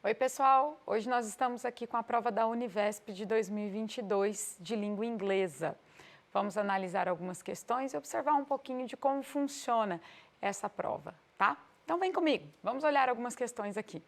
Oi, pessoal! Hoje nós estamos aqui com a prova da Univesp de 2022 de língua inglesa. Vamos analisar algumas questões e observar um pouquinho de como funciona essa prova, tá? Então vem comigo, vamos olhar algumas questões aqui.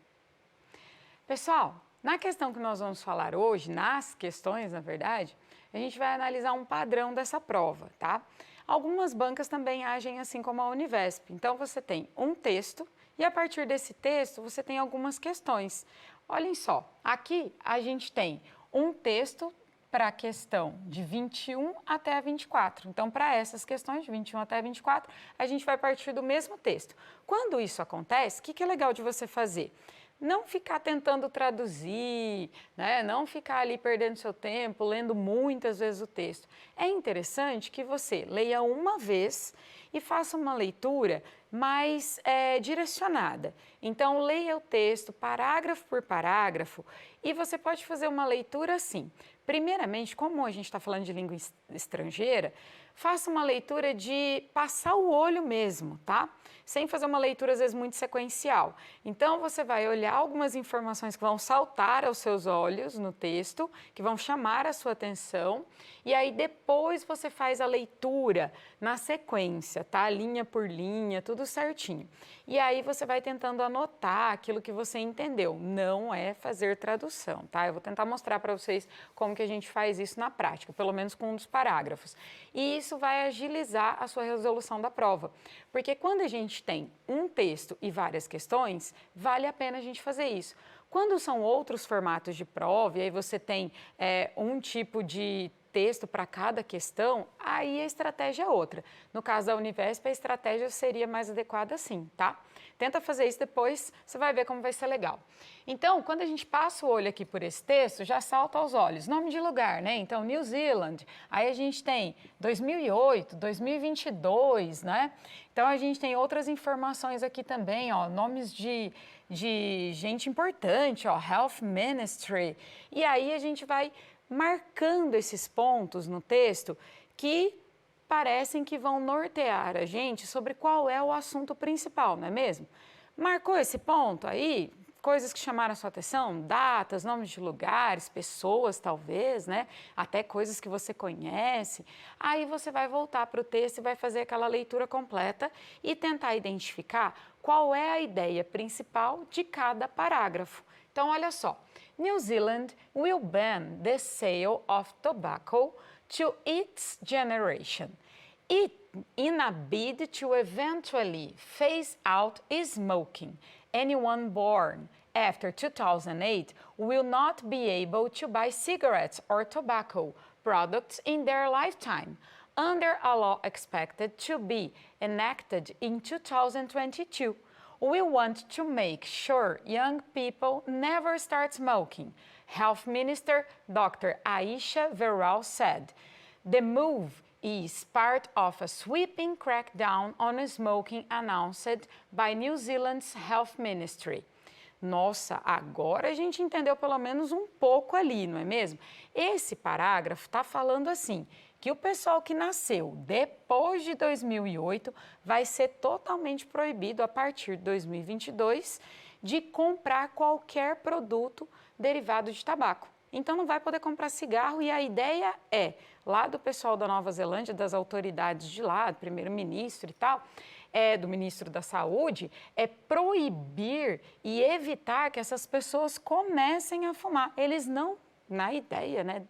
Pessoal, na questão que nós vamos falar hoje, nas questões, na verdade, a gente vai analisar um padrão dessa prova, tá? Algumas bancas também agem assim como a Univesp. Então, você tem um texto e, a partir desse texto, você tem algumas questões. Olhem só, aqui a gente tem um texto para a questão de 21 até 24. Então, para essas questões de 21 até 24, a gente vai partir do mesmo texto. Quando isso acontece, o que é legal de você fazer? Não ficar tentando traduzir, né? Não ficar ali perdendo seu tempo, lendo muitas vezes o texto. É interessante que você leia uma vez e faça uma leitura mais direcionada. Então, leia o texto parágrafo por parágrafo e você pode fazer uma leitura assim. Primeiramente, como a gente está falando de língua estrangeira, faça uma leitura de passar o olho mesmo, tá? Sem fazer uma leitura, às vezes, muito sequencial. Então, você vai olhar algumas informações que vão saltar aos seus olhos no texto, que vão chamar a sua atenção, e aí depois você faz a leitura na sequência, tá? Linha por linha, tudo certinho. E aí você vai tentando anotar aquilo que você entendeu. Não é fazer tradução, tá? Eu vou tentar mostrar para vocês como que a gente faz isso na prática, pelo menos com um dos parágrafos. E isso vai agilizar a sua resolução da prova, porque quando a gente tem um texto e várias questões, vale a pena a gente fazer isso. Quando são outros formatos de prova, e aí você tem um tipo de texto para cada questão, aí a estratégia é outra. No caso da Univesp, a estratégia seria mais adequada assim, tá? Tenta fazer isso depois, você vai ver como vai ser legal. Então, quando a gente passa o olho aqui por esse texto, já salta aos olhos. Nome de lugar, né? Então, New Zealand. Aí a gente tem 2008, 2022, né? Então, a gente tem outras informações aqui também, ó, nomes de gente importante, ó, Health Ministry. E aí a gente vai marcando esses pontos no texto que parecem que vão nortear a gente sobre qual é o assunto principal, não é mesmo? Marcou esse ponto aí? Coisas que chamaram a sua atenção, datas, nomes de lugares, pessoas talvez, né? Até coisas que você conhece. Aí você vai voltar para o texto e vai fazer aquela leitura completa e tentar identificar qual é a ideia principal de cada parágrafo. Então, olha só. New Zealand will ban the sale of tobacco to its generation. In a bid to eventually phase out smoking, anyone born after 2008 will not be able to buy cigarettes or tobacco products in their lifetime, under a law expected to be enacted in 2022. We want to make sure young people never start smoking, Health Minister Dr. Aisha Veral said. The move is part of a sweeping crackdown on smoking announced by New Zealand's Health Ministry. Nossa, agora a gente entendeu pelo menos um pouco ali, não é mesmo? Esse parágrafo está falando assim, que o pessoal que nasceu depois de 2008 vai ser totalmente proibido a partir de 2022 de comprar qualquer produto derivado de tabaco. Então não vai poder comprar cigarro e a ideia é, lá do pessoal da Nova Zelândia, das autoridades de lá, do primeiro-ministro e tal, do ministro da Saúde, é proibir e evitar que essas pessoas comecem a fumar. Eles não, na ideia, né,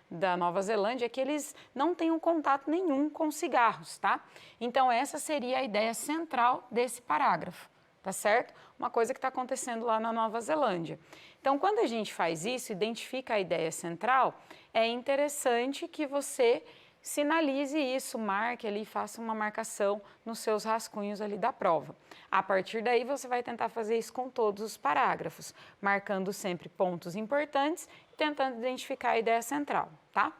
da Nova Zelândia, é que eles não tenham contato nenhum com cigarros, tá? Então, essa seria a ideia central desse parágrafo, tá certo? Uma coisa que está acontecendo lá na Nova Zelândia. Então, quando a gente faz isso, identifica a ideia central, é interessante que você sinalize isso, marque ali, faça uma marcação nos seus rascunhos ali da prova. A partir daí, você vai tentar fazer isso com todos os parágrafos, marcando sempre pontos importantes e tentando identificar a ideia central, tá?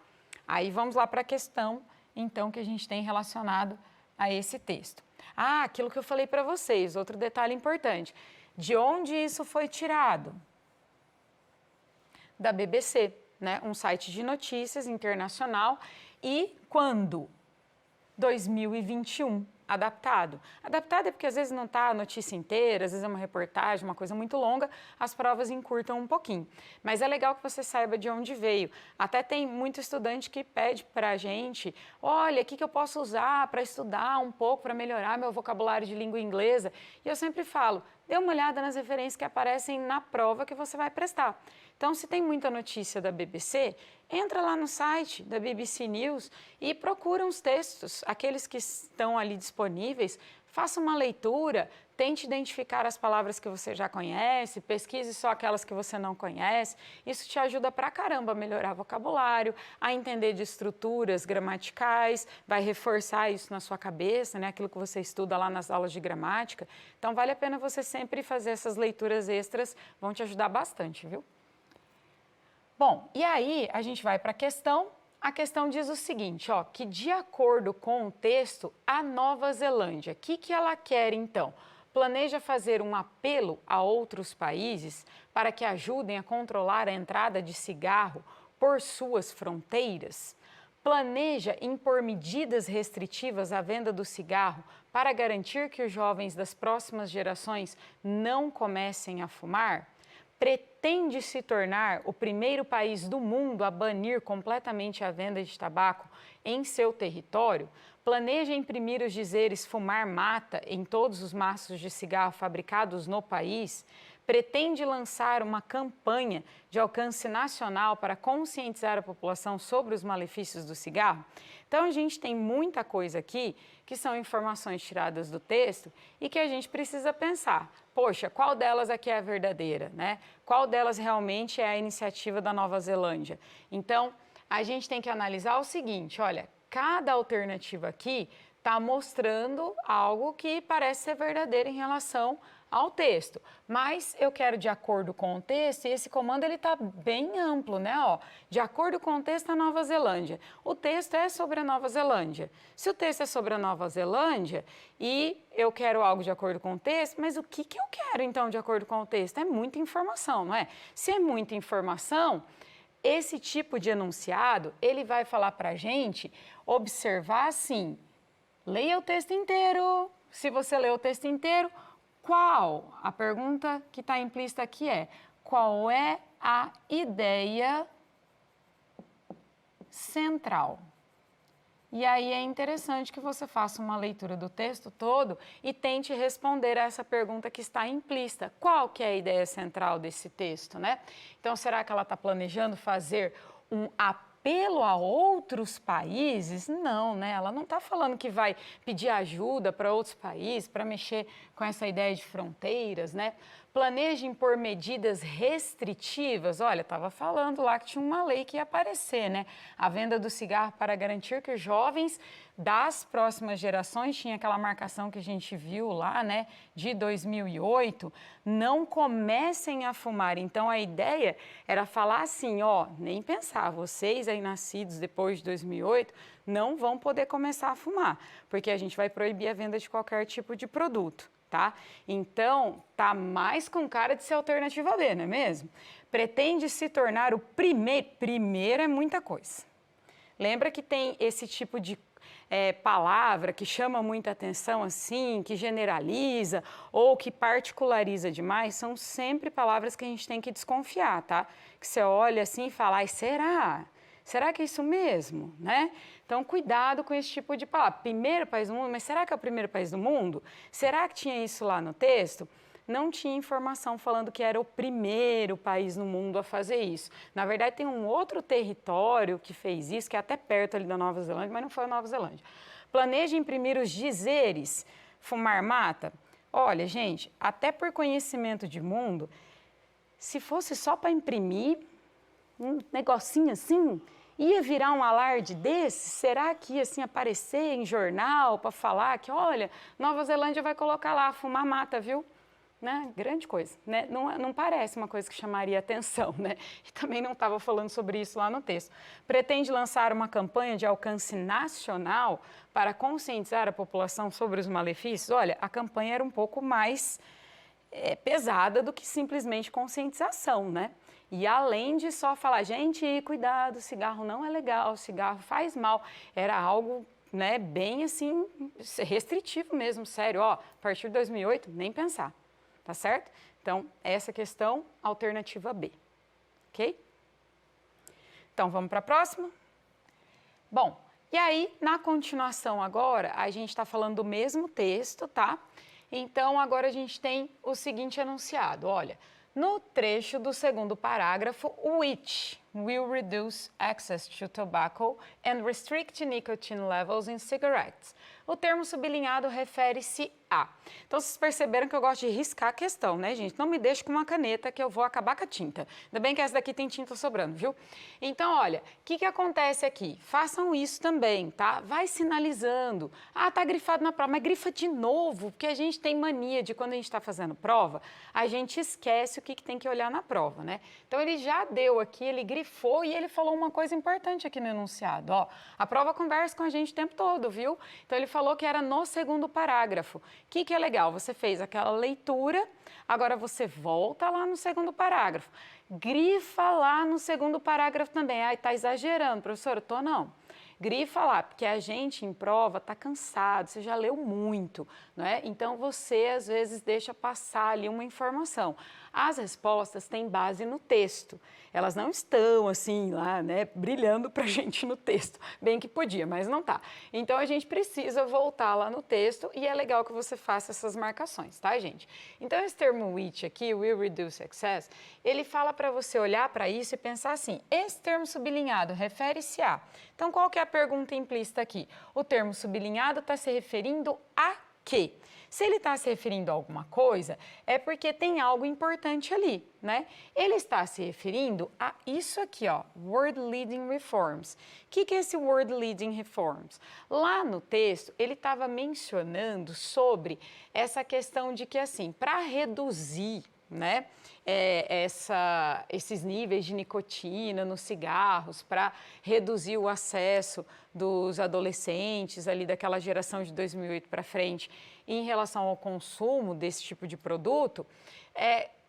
Aí, vamos lá para a questão, então, que a gente tem relacionado a esse texto. Ah, aquilo que eu falei para vocês, outro detalhe importante. De onde isso foi tirado? Da BBC, né? Um site de notícias internacional. E quando 2021, adaptado. Adaptado é porque às vezes não está a notícia inteira, às vezes é uma reportagem, uma coisa muito longa, as provas encurtam um pouquinho. Mas é legal que você saiba de onde veio. Até tem muito estudante que pede para a gente, olha, o que eu posso usar para estudar um pouco, para melhorar meu vocabulário de língua inglesa? E eu sempre falo, dê uma olhada nas referências que aparecem na prova que você vai prestar. Então, se tem muita notícia da BBC, entra lá no site da BBC News e procura uns textos, aqueles que estão ali disponíveis, faça uma leitura, tente identificar as palavras que você já conhece, pesquise só aquelas que você não conhece. Isso te ajuda pra caramba a melhorar vocabulário, a entender de estruturas gramaticais, vai reforçar isso na sua cabeça, né? Aquilo que você estuda lá nas aulas de gramática. Então, vale a pena você sempre fazer essas leituras extras, vão te ajudar bastante, viu? Bom, e aí a gente vai para a questão. A questão diz o seguinte, ó, que de acordo com o texto, a Nova Zelândia, o que ela quer então? Planeja fazer um apelo a outros países para que ajudem a controlar a entrada de cigarro por suas fronteiras? Planeja impor medidas restritivas à venda do cigarro para garantir que os jovens das próximas gerações não comecem a fumar? Pretende se tornar o primeiro país do mundo a banir completamente a venda de tabaco em seu território? Planeja imprimir os dizeres "fumar mata" em todos os maços de cigarro fabricados no país? Pretende lançar uma campanha de alcance nacional para conscientizar a população sobre os malefícios do cigarro? Então, a gente tem muita coisa aqui que são informações tiradas do texto e que a gente precisa pensar. Poxa, qual delas aqui é a verdadeira, né? Qual delas realmente é a iniciativa da Nova Zelândia? Então, a gente tem que analisar o seguinte, olha, cada alternativa aqui está mostrando algo que parece ser verdadeiro em relação ao texto, mas eu quero de acordo com o texto, e esse comando ele está bem amplo, né? Ó, de acordo com o texto da Nova Zelândia. O texto é sobre a Nova Zelândia. Se o texto é sobre a Nova Zelândia e eu quero algo de acordo com o texto, mas o que eu quero então de acordo com o texto? É muita informação, não é? Se é muita informação, esse tipo de enunciado, ele vai falar para a gente observar assim, leia o texto inteiro. Se você lê o texto inteiro, qual? A pergunta que está implícita aqui é, qual é a ideia central? E aí é interessante que você faça uma leitura do texto todo e tente responder a essa pergunta que está implícita. Qual que é a ideia central desse texto, né? Então, será que ela está planejando fazer um apelo a outros países? Não, né? Ela não está falando que vai pedir ajuda para outros países, para mexer com essa ideia de fronteiras, né? Planeja impor medidas restritivas. Olha, estava falando lá que tinha uma lei que ia aparecer, né? A venda do cigarro para garantir que os jovens das próximas gerações, tinha aquela marcação que a gente viu lá, né, de 2008, não comecem a fumar. Então, a ideia era falar assim, ó, nem pensar, vocês aí nascidos depois de 2008 não vão poder começar a fumar, porque a gente vai proibir a venda de qualquer tipo de produto. Tá? Então, tá mais com cara de ser alternativa B, não é mesmo? Pretende se tornar o primeiro é muita coisa. Lembra que tem esse tipo de palavra que chama muita atenção assim, que generaliza ou que particulariza demais, são sempre palavras que a gente tem que desconfiar, tá? Que você olha assim e fala, ai, será? Será que é isso mesmo, né? Então, cuidado com esse tipo de palavra. Primeiro país do mundo, mas será que é o primeiro país do mundo? Será que tinha isso lá no texto? Não tinha informação falando que era o primeiro país no mundo a fazer isso. Na verdade, tem um outro território que fez isso, que é até perto ali da Nova Zelândia, mas não foi a Nova Zelândia. Planeja imprimir os dizeres, fumar mata? Olha, gente, até por conhecimento de mundo, se fosse só para imprimir um negocinho assim, ia virar um alarde desse? Será que ia assim aparecer em jornal para falar que, olha, Nova Zelândia vai colocar lá, fumar mata, viu? Né? Grande coisa, né? Não parece uma coisa que chamaria atenção, né? E também não estava falando sobre isso lá no texto. Pretende lançar uma campanha de alcance nacional para conscientizar a população sobre os malefícios? Olha, a campanha era um pouco mais pesada do que simplesmente conscientização, né? E além de só falar, gente, cuidado, cigarro não é legal, cigarro faz mal, era algo né, bem assim, restritivo mesmo, sério, ó, a partir de 2008, nem pensar, tá certo? Então, essa questão, alternativa B, ok? Então, vamos para a próxima? Bom, e aí, na continuação agora, a gente está falando do mesmo texto, tá? Então, agora a gente tem o seguinte enunciado, olha, no trecho do segundo parágrafo, which will reduce access to tobacco and restrict nicotine levels in cigarettes. O termo sublinhado refere-se a. Então, vocês perceberam que eu gosto de riscar a questão, né, gente? Não me deixe com uma caneta que eu vou acabar com a tinta. Ainda bem que essa daqui tem tinta sobrando, viu? Então, olha, o que acontece aqui? Façam isso também, tá? Vai sinalizando. Ah, tá grifado na prova, mas grifa de novo, porque a gente tem mania de quando a gente está fazendo prova, a gente esquece o que tem que olhar na prova, né? Então, ele já deu aqui, ele grifou e ele falou uma coisa importante aqui no enunciado, ó. A prova conversa com a gente o tempo todo, viu? Então, ele falou que era no segundo parágrafo. O que é legal? Você fez aquela leitura, agora você volta lá no segundo parágrafo. Grifa lá no segundo parágrafo também. Ai, tá exagerando, professora? Tô não. Grifa lá, porque a gente em prova tá cansado, você já leu muito, né? Então você às vezes deixa passar ali uma informação. As respostas têm base no texto. Elas não estão assim lá, né, brilhando pra gente no texto. Bem que podia, mas não tá. Então a gente precisa voltar lá no texto e é legal que você faça essas marcações, tá, gente? Então esse termo which aqui, will reduce excess, ele fala para você olhar para isso e pensar assim, esse termo sublinhado refere-se a. Então qual que é a pergunta implícita aqui? O termo sublinhado está se referindo a quê? Se ele está se referindo a alguma coisa, é porque tem algo importante ali, né? Ele está se referindo a isso aqui, ó, World Leading Reforms. O que é esse World Leading Reforms? Lá no texto, ele estava mencionando sobre essa questão de que, assim, para reduzir, né, esses níveis de nicotina nos cigarros, para reduzir o acesso dos adolescentes ali daquela geração de 2008 para frente em relação ao consumo desse tipo de produto,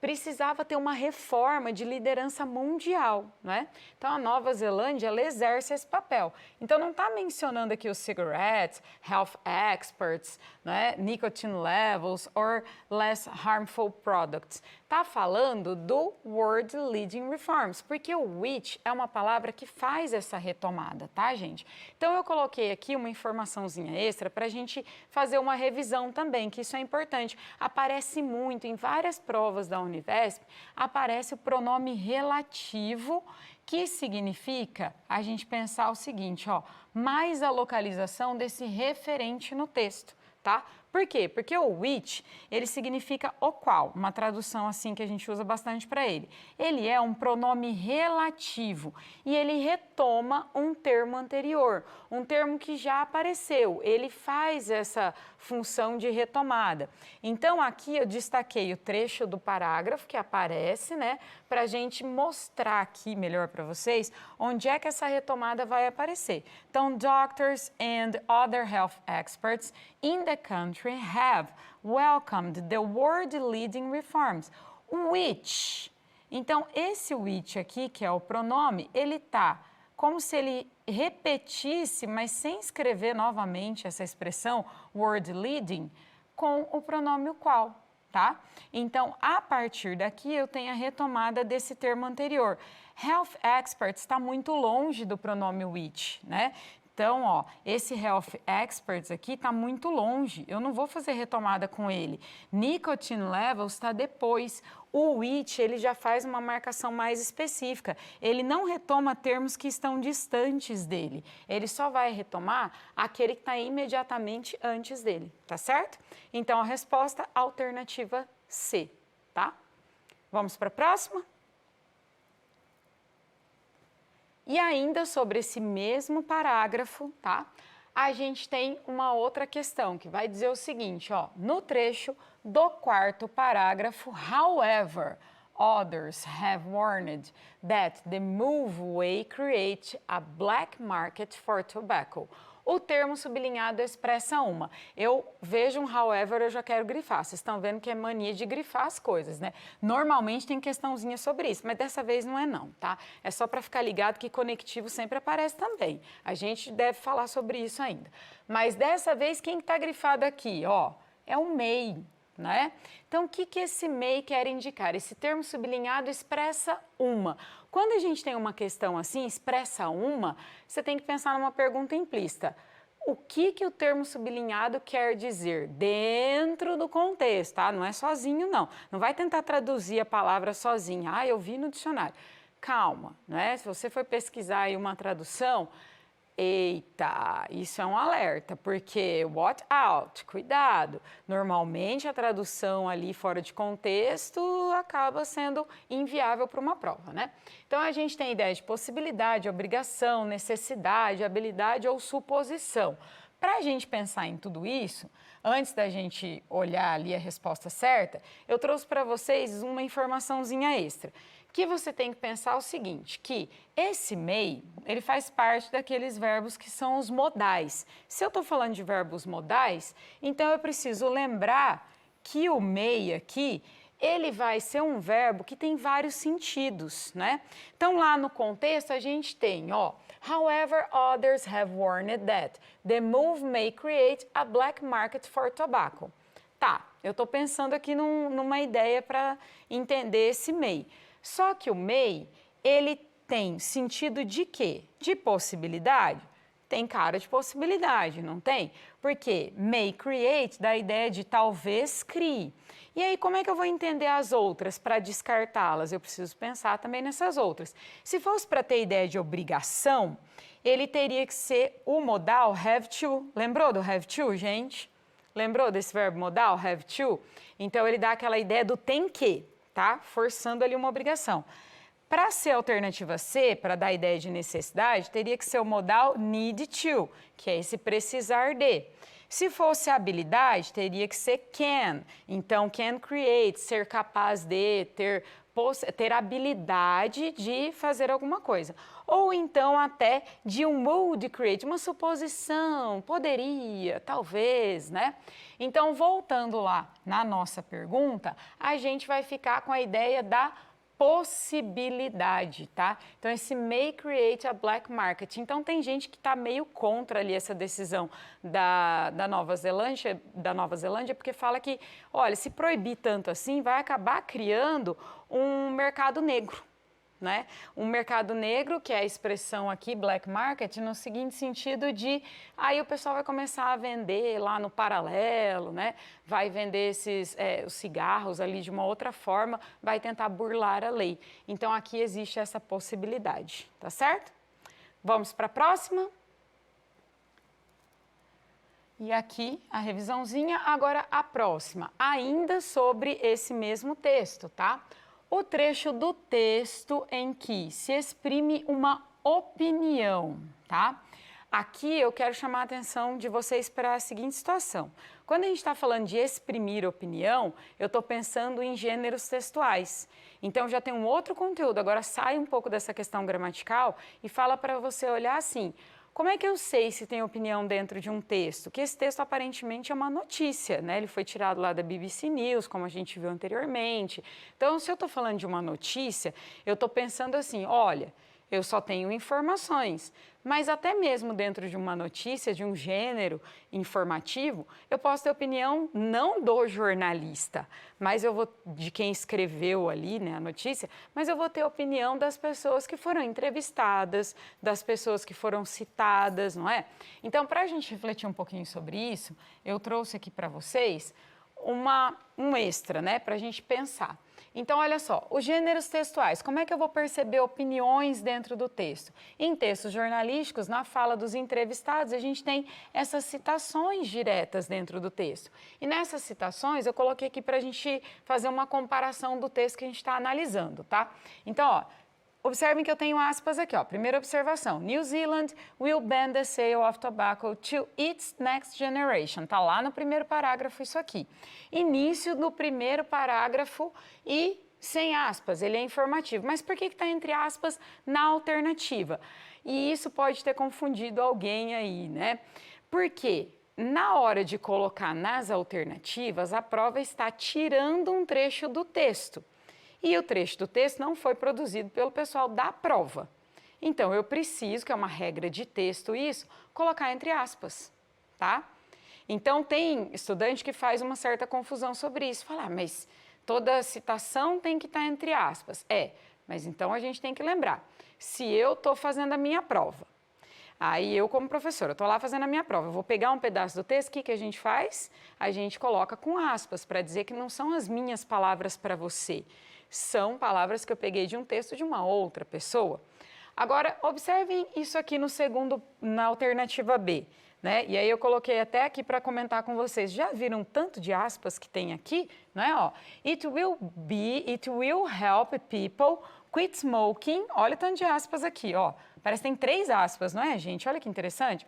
precisava ter uma reforma de liderança mundial, né? Então, a Nova Zelândia, ela exerce esse papel. Então, não está mencionando aqui os cigarettes, health experts, né? Nicotine levels or less harmful products. Está falando do World Leading Reforms, porque o which é uma palavra que faz essa retomada, tá, gente? Então, eu coloquei aqui uma informaçãozinha extra para a gente fazer uma revisão também, que isso é importante. Aparece muito em várias provas da Univesp, aparece o pronome relativo, que significa a gente pensar o seguinte, ó, mais a localização desse referente no texto, tá? Por quê? Porque o which, ele significa o qual, uma tradução assim que a gente usa bastante para ele. Ele é um pronome relativo e ele retoma um termo anterior, um termo que já apareceu, ele faz essa função de retomada. Então, aqui eu destaquei o trecho do parágrafo que aparece, né, para a gente mostrar aqui melhor para vocês onde é que essa retomada vai aparecer. Então, doctors and other health experts in the country have welcomed the world-leading reforms, which. Então, esse which aqui, que é o pronome, ele tá como se ele repetisse, mas sem escrever novamente essa expressão world-leading, com o pronome o qual, tá? Então, a partir daqui, eu tenho a retomada desse termo anterior. Health experts está muito longe do pronome which, né? Então, ó, esse health experts aqui está muito longe, eu não vou fazer retomada com ele. Nicotine levels está depois. O which, ele já faz uma marcação mais específica. Ele não retoma termos que estão distantes dele. Ele só vai retomar aquele que está imediatamente antes dele, tá certo? Então, a resposta alternativa C, tá? Vamos para a próxima? E ainda sobre esse mesmo parágrafo, tá? A gente tem uma outra questão que vai dizer o seguinte, ó, no trecho do quarto parágrafo, however, others have warned that the move way creates a black market for tobacco. o termo sublinhado expressa uma. Eu vejo um however, eu já quero grifar. Vocês estão vendo que é mania de grifar as coisas, né? Normalmente tem questãozinha sobre isso, mas dessa vez não é não, tá? É só para ficar ligado que conectivo sempre aparece também. A gente deve falar sobre isso ainda. Mas dessa vez, quem está grifado aqui, ó, é o may, né? Então, o que esse may quer indicar? Esse termo sublinhado expressa uma. Quando a gente tem uma questão assim, expressa uma, você tem que pensar numa pergunta implícita. O que o termo sublinhado quer dizer dentro do contexto, tá? Não é sozinho, não. Não vai tentar traduzir a palavra sozinha. Ah, eu vi no dicionário. Calma, né? Se você for pesquisar aí uma tradução, eita, isso é um alerta, porque watch out, cuidado. Normalmente a tradução ali fora de contexto acaba sendo inviável para uma prova, né? Então a gente tem ideia de possibilidade, obrigação, necessidade, habilidade ou suposição. Para a gente pensar em tudo isso, antes da gente olhar ali a resposta certa, eu trouxe para vocês uma informaçãozinha extra. Que você tem que pensar o seguinte, que esse may, ele faz parte daqueles verbos que são os modais. Se eu estou falando de verbos modais, então eu preciso lembrar que o may aqui, ele vai ser um verbo que tem vários sentidos, né? Então, lá no contexto, a gente tem, ó, however, others have warned that the move may create a black market for tobacco. Tá, eu estou pensando aqui numa ideia para entender esse may. Só que o may, ele tem sentido de quê? De possibilidade? Tem cara de possibilidade, não tem? Porque may create dá a ideia de talvez crie. E aí, como é que eu vou entender as outras para descartá-las? Eu preciso pensar também nessas outras. Se fosse para ter ideia de obrigação, ele teria que ser o modal have to. Lembrou do have to, gente? Lembrou desse verbo modal, have to? Então, ele dá aquela ideia do tem que. Tá? Forçando ali uma obrigação. Para ser a alternativa C, para dar a ideia de necessidade, teria que ser o modal need to, que é esse precisar de. Se fosse a habilidade, teria que ser can. Então, can create, ser capaz de, ter habilidade de fazer alguma coisa. Ou então até de um would create, uma suposição, poderia, talvez, né? Então, voltando lá na nossa pergunta, a gente vai ficar com a ideia da possibilidade, tá? Então, esse may create a black market. Então, tem gente que está meio contra ali essa decisão da Nova Zelândia, porque fala que, olha, se proibir tanto assim, vai acabar criando um mercado negro, né? Um mercado negro, que é a expressão aqui, black market, no seguinte sentido de, aí o pessoal vai começar a vender lá no paralelo, né? Vai vender os cigarros ali de uma outra forma, vai tentar burlar a lei. Então, aqui existe essa possibilidade, tá certo? Vamos para a próxima? E aqui a revisãozinha, agora a próxima, ainda sobre esse mesmo texto, tá? O trecho do texto em que se exprime uma opinião, tá? Aqui eu quero chamar a atenção de vocês para a seguinte situação. Quando a gente está falando de exprimir opinião, eu estou pensando em gêneros textuais. Então já tem um outro conteúdo, agora sai um pouco dessa questão gramatical e fala para você olhar assim, como é que eu sei se tem opinião dentro de um texto? Que esse texto aparentemente é uma notícia, né? Ele foi tirado lá da BBC News, como a gente viu anteriormente. Então, se eu estou falando de uma notícia, eu estou pensando assim, olha, eu só tenho informações, mas até mesmo dentro de uma notícia, de um gênero informativo, eu posso ter opinião não do jornalista, mas eu vou de quem escreveu ali, né, a notícia, mas eu vou ter opinião das pessoas que foram entrevistadas, das pessoas que foram citadas, não é? Então, para a gente refletir um pouquinho sobre isso, eu trouxe aqui para vocês um extra, né, para a gente pensar. Então, olha só, os gêneros textuais, como é que eu vou perceber opiniões dentro do texto? Em textos jornalísticos, na fala dos entrevistados, a gente tem essas citações diretas dentro do texto. E nessas citações, eu coloquei aqui para a gente fazer uma comparação do texto que a gente está analisando, tá? Então, ó, observem que eu tenho aspas aqui, ó. Primeira observação, New Zealand will ban the sale of tobacco to its next generation. Tá lá no primeiro parágrafo isso aqui. Início do primeiro parágrafo e sem aspas, ele é informativo. Mas por que está entre aspas na alternativa? E isso pode ter confundido alguém aí, né? Porque na hora de colocar nas alternativas, a prova está tirando um trecho do texto. E o trecho do texto não foi produzido pelo pessoal da prova. Então, eu preciso, que é uma regra de texto isso, colocar entre aspas, tá? Então, tem estudante que faz uma certa confusão sobre isso. Fala, mas toda citação tem que estar entre aspas. Mas então a gente tem que lembrar, se eu estou fazendo a minha prova, aí eu como professora, estou lá fazendo a minha prova, eu vou pegar um pedaço do texto, o que a gente faz? A gente coloca com aspas, para dizer que não são as minhas palavras para você, são palavras que eu peguei de um texto de uma outra pessoa. Agora, observem isso aqui na alternativa B, né? E aí eu coloquei até aqui para comentar com vocês. Já viram tanto de aspas que tem aqui? Não é? Ó, it will help people quit smoking. Olha o tanto de aspas aqui, ó. Parece que tem 3 aspas, não é, gente? Olha que interessante.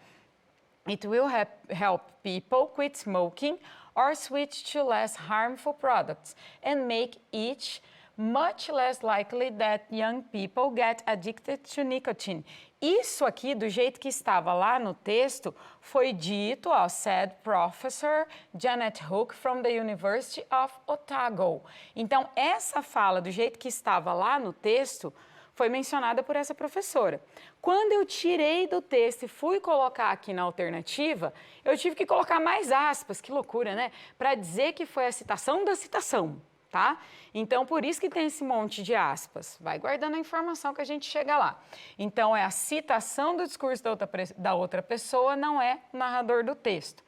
It will help people quit smoking or switch to less harmful products and make each much less likely that young people get addicted to nicotine. Isso aqui, do jeito que estava lá no texto, foi dito, ó, said Professor Janet Hook from the University of Otago. Então, essa fala, do jeito que estava lá no texto, foi mencionada por essa professora. Quando eu tirei do texto e fui colocar aqui na alternativa, eu tive que colocar mais aspas, que loucura, né? Para dizer que foi a citação da citação. Tá? Então, por isso que tem esse monte de aspas. Vai guardando a informação que a gente chega lá. Então, é a citação do discurso da outra pessoa, não é o narrador do texto.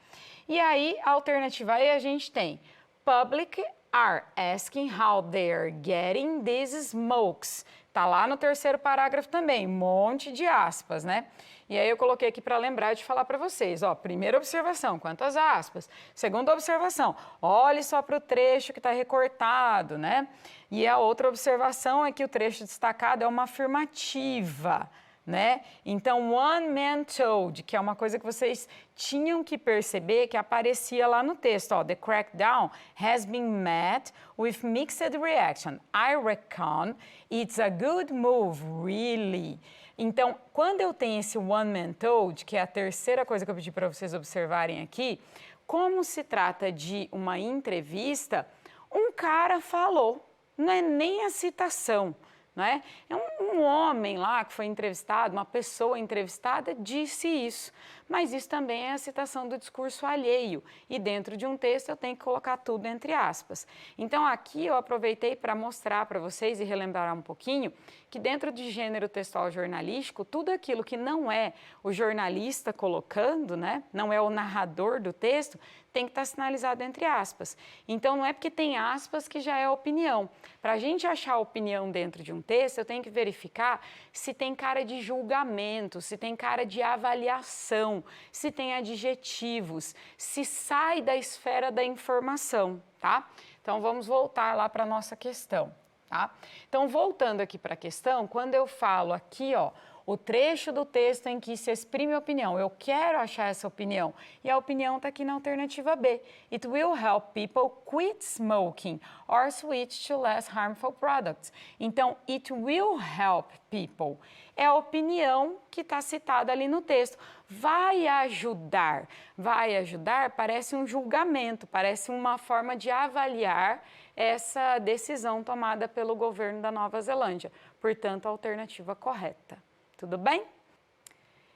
E aí, a alternativa aí a gente tem public are asking how they're getting these smokes. Tá lá no 3º parágrafo também, um monte de aspas, né? E aí eu coloquei aqui para lembrar de falar para vocês, ó, primeira observação, quantas aspas? Segunda observação, olhe só para o trecho que está recortado, né? E a outra observação é que o trecho destacado é uma afirmativa, né? Então, one man told, que é uma coisa que vocês tinham que perceber que aparecia lá no texto, ó, the crackdown has been met with mixed reaction. I reckon it's a good move, really. Então, quando eu tenho esse one man told, que é a terceira coisa que eu pedi para vocês observarem aqui, como se trata de uma entrevista, um cara falou, não é nem a citação. Não é? É um homem lá que foi entrevistado, uma pessoa entrevistada disse isso, mas isso também é a citação do discurso alheio e dentro de um texto eu tenho que colocar tudo entre aspas. Então aqui eu aproveitei para mostrar para vocês e relembrar um pouquinho que dentro de gênero textual jornalístico, tudo aquilo que não é o jornalista colocando, né, não é o narrador do texto, tem que estar sinalizado entre aspas. Então, não é porque tem aspas que já é opinião. Para a gente achar opinião dentro de um texto, eu tenho que verificar se tem cara de julgamento, se tem cara de avaliação, se tem adjetivos, se sai da esfera da informação, tá? Então, vamos voltar lá para a nossa questão, tá? Então, voltando aqui para a questão, quando eu falo aqui, ó, o trecho do texto em que se exprime a opinião. Eu quero achar essa opinião. E a opinião está aqui na alternativa B. It will help people quit smoking or switch to less harmful products. Então, it will help people. É a opinião que está citada ali no texto. Vai ajudar. Vai ajudar parece um julgamento, parece uma forma de avaliar essa decisão tomada pelo governo da Nova Zelândia. Portanto, a alternativa correta. Tudo bem?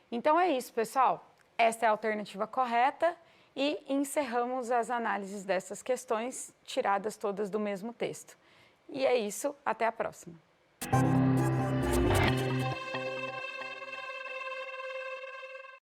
Então é isso, pessoal. Esta é a alternativa correta e encerramos as análises dessas questões tiradas todas do mesmo texto. E é isso, até a próxima.